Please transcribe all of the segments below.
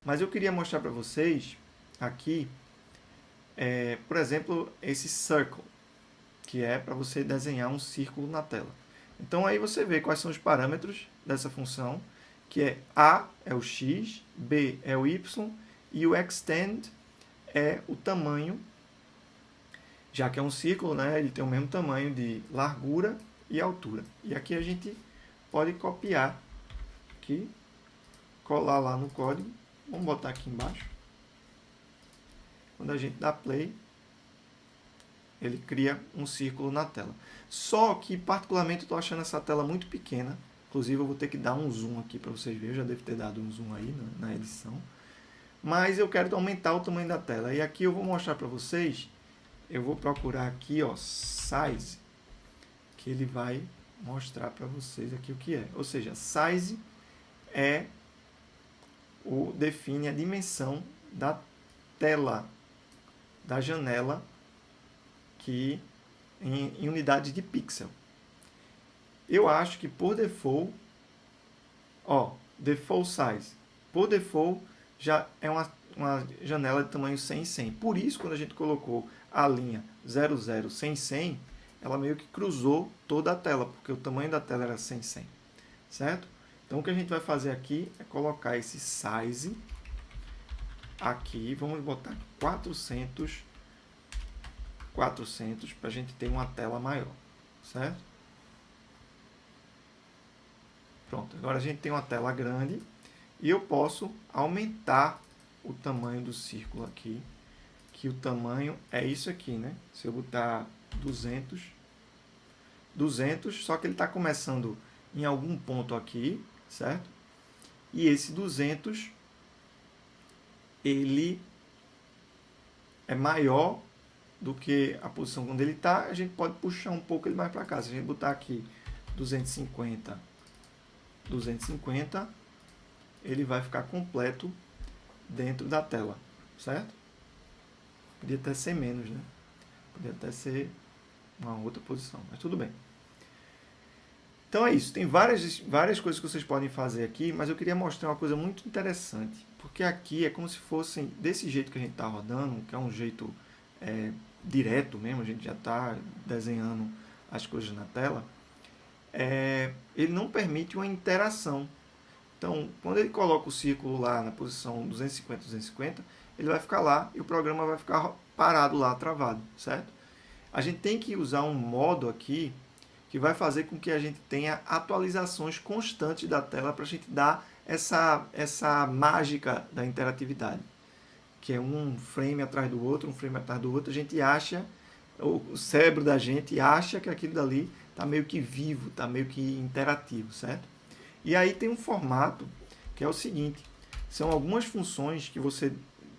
Mas eu queria mostrar para vocês aqui, por exemplo, esse circle, que é para você desenhar um círculo na tela. Então aí você vê quais são os parâmetros dessa função, que é A é o x, B é o y e o extend é o tamanho, já que é um círculo, né, ele tem o mesmo tamanho de largura e altura. E aqui a gente pode copiar aqui, colar lá no código. Vamos botar aqui embaixo. Quando a gente dá play, ele cria um círculo na tela. Só que, particularmente, eu estou achando essa tela muito pequena. Inclusive, eu vou ter que dar um zoom aqui para vocês verem. Eu já devo ter dado um zoom aí na edição. Mas eu quero aumentar o tamanho da tela. E aqui eu vou mostrar para vocês. Eu vou procurar aqui, ó, size, que ele vai mostrar para vocês aqui o que é. Ou seja, size define a dimensão da tela, da janela, que em unidade de pixel. Eu acho que por default, default size, por default já é uma janela de tamanho 100 em 100. Por isso, quando a gente colocou a linha 00, 100, 100, ela meio que cruzou toda a tela, porque o tamanho da tela era 100, 100, certo? Então, o que a gente vai fazer aqui é colocar esse size aqui, vamos botar 400 para a gente ter uma tela maior, certo? Pronto, agora a gente tem uma tela grande e eu posso aumentar o tamanho do círculo aqui, que o tamanho é isso aqui, né? Se eu botar 200, só que ele está começando em algum ponto aqui, certo? E esse 200, ele é maior do que a posição onde ele está. A gente pode puxar um pouco ele mais para cá. Se a gente botar aqui 250, ele vai ficar completo dentro da tela, certo? Podia até ser menos, né? Podia até ser uma outra posição, mas tudo bem. Então é isso, tem várias coisas que vocês podem fazer aqui, mas eu queria mostrar uma coisa muito interessante, porque aqui é como se fossem, desse jeito que a gente está rodando, que é um jeito direto mesmo, a gente já está desenhando as coisas na tela, ele não permite uma interação. Então, quando ele coloca o círculo lá na posição 250, 250, ele vai ficar lá e o programa vai ficar parado lá, travado, certo? A gente tem que usar um modo aqui que vai fazer com que a gente tenha atualizações constantes da tela para a gente dar essa mágica da interatividade, que é um frame atrás do outro, a gente acha, o cérebro da gente acha que aquilo dali está meio que vivo, está meio que interativo, certo? E aí tem um formato que é o seguinte, são algumas funções que você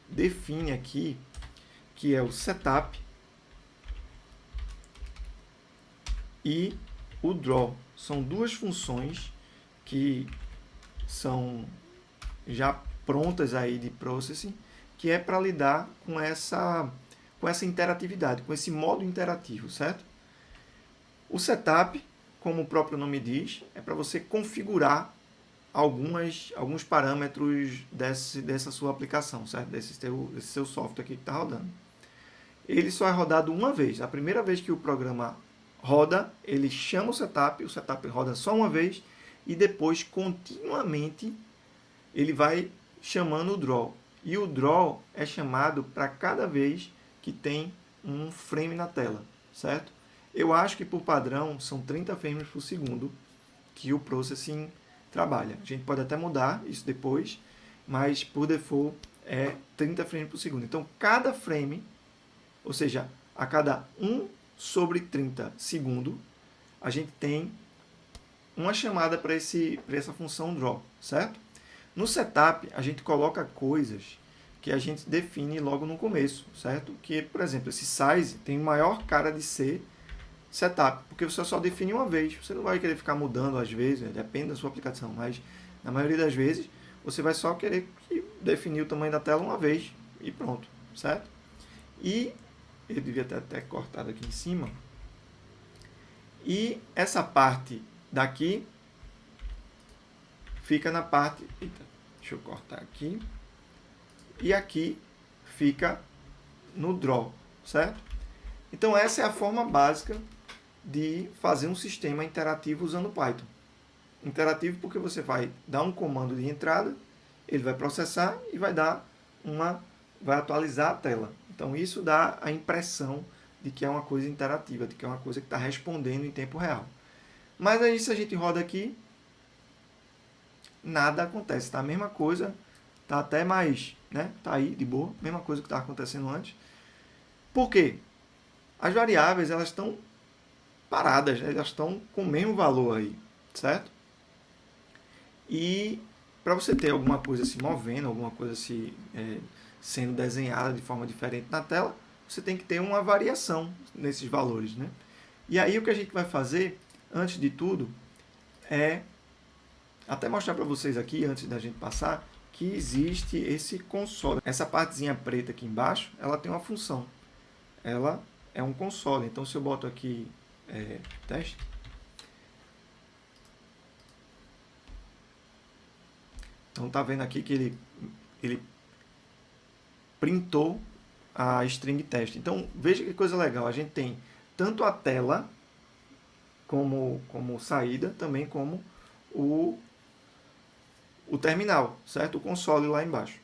define aqui, que é o setup e o draw. São duas funções que são já prontas aí de processing, que é para lidar com essa interatividade, com esse modo interativo, certo? O setup, como o próprio nome diz, é para você configurar alguns parâmetros dessa sua aplicação, certo? Desse seu software aqui que está rodando. Ele só é rodado uma vez. A primeira vez que o programa roda, ele chama o setup roda só uma vez e depois, continuamente, ele vai chamando o draw. E o draw é chamado para cada vez que tem um frame na tela, certo? Eu acho que por padrão são 30 frames por segundo que o processing trabalha. A gente pode até mudar isso depois, mas por default é 30 frames por segundo. Então, cada frame, ou seja, a cada 1 sobre 30 segundos, a gente tem uma chamada para essa função draw, certo? No setup, a gente coloca coisas que a gente define logo no começo, certo? Que, por exemplo, esse size tem maior cara de ser setup, porque você só define uma vez. Você não vai querer ficar mudando às vezes, né? Depende da sua aplicação, mas na maioria das vezes você vai só querer definir o tamanho da tela uma vez e pronto, certo? E eu devia ter até cortado aqui em cima. E essa parte daqui fica na parte... Eita, deixa eu cortar aqui. e aqui fica no draw, certo? Então essa é a forma básica de fazer um sistema interativo usando Python. Interativo porque você vai dar um comando de entrada, ele vai processar e vai atualizar a tela. Então isso dá a impressão de que é uma coisa interativa, de que é uma coisa que está respondendo em tempo real. Mas aí se a gente roda aqui, nada acontece. Está a mesma coisa, está até mais, né? Está aí de boa, mesma coisa que estava acontecendo antes. Por quê? As variáveis elas estão paradas, né? Elas estão com o mesmo valor aí, certo? E para você ter alguma coisa se movendo, alguma coisa sendo desenhada de forma diferente na tela, você tem que ter uma variação nesses valores, né? E aí o que a gente vai fazer, antes de tudo, é até mostrar para vocês aqui, antes da gente passar, que existe esse console. Essa partezinha preta aqui embaixo, ela tem uma função. Ela é um console. Então, se eu boto aqui teste, então tá vendo aqui que ele printou a string teste. Então, veja que coisa legal. A gente tem tanto a tela como saída, também como o terminal, certo? O console lá embaixo.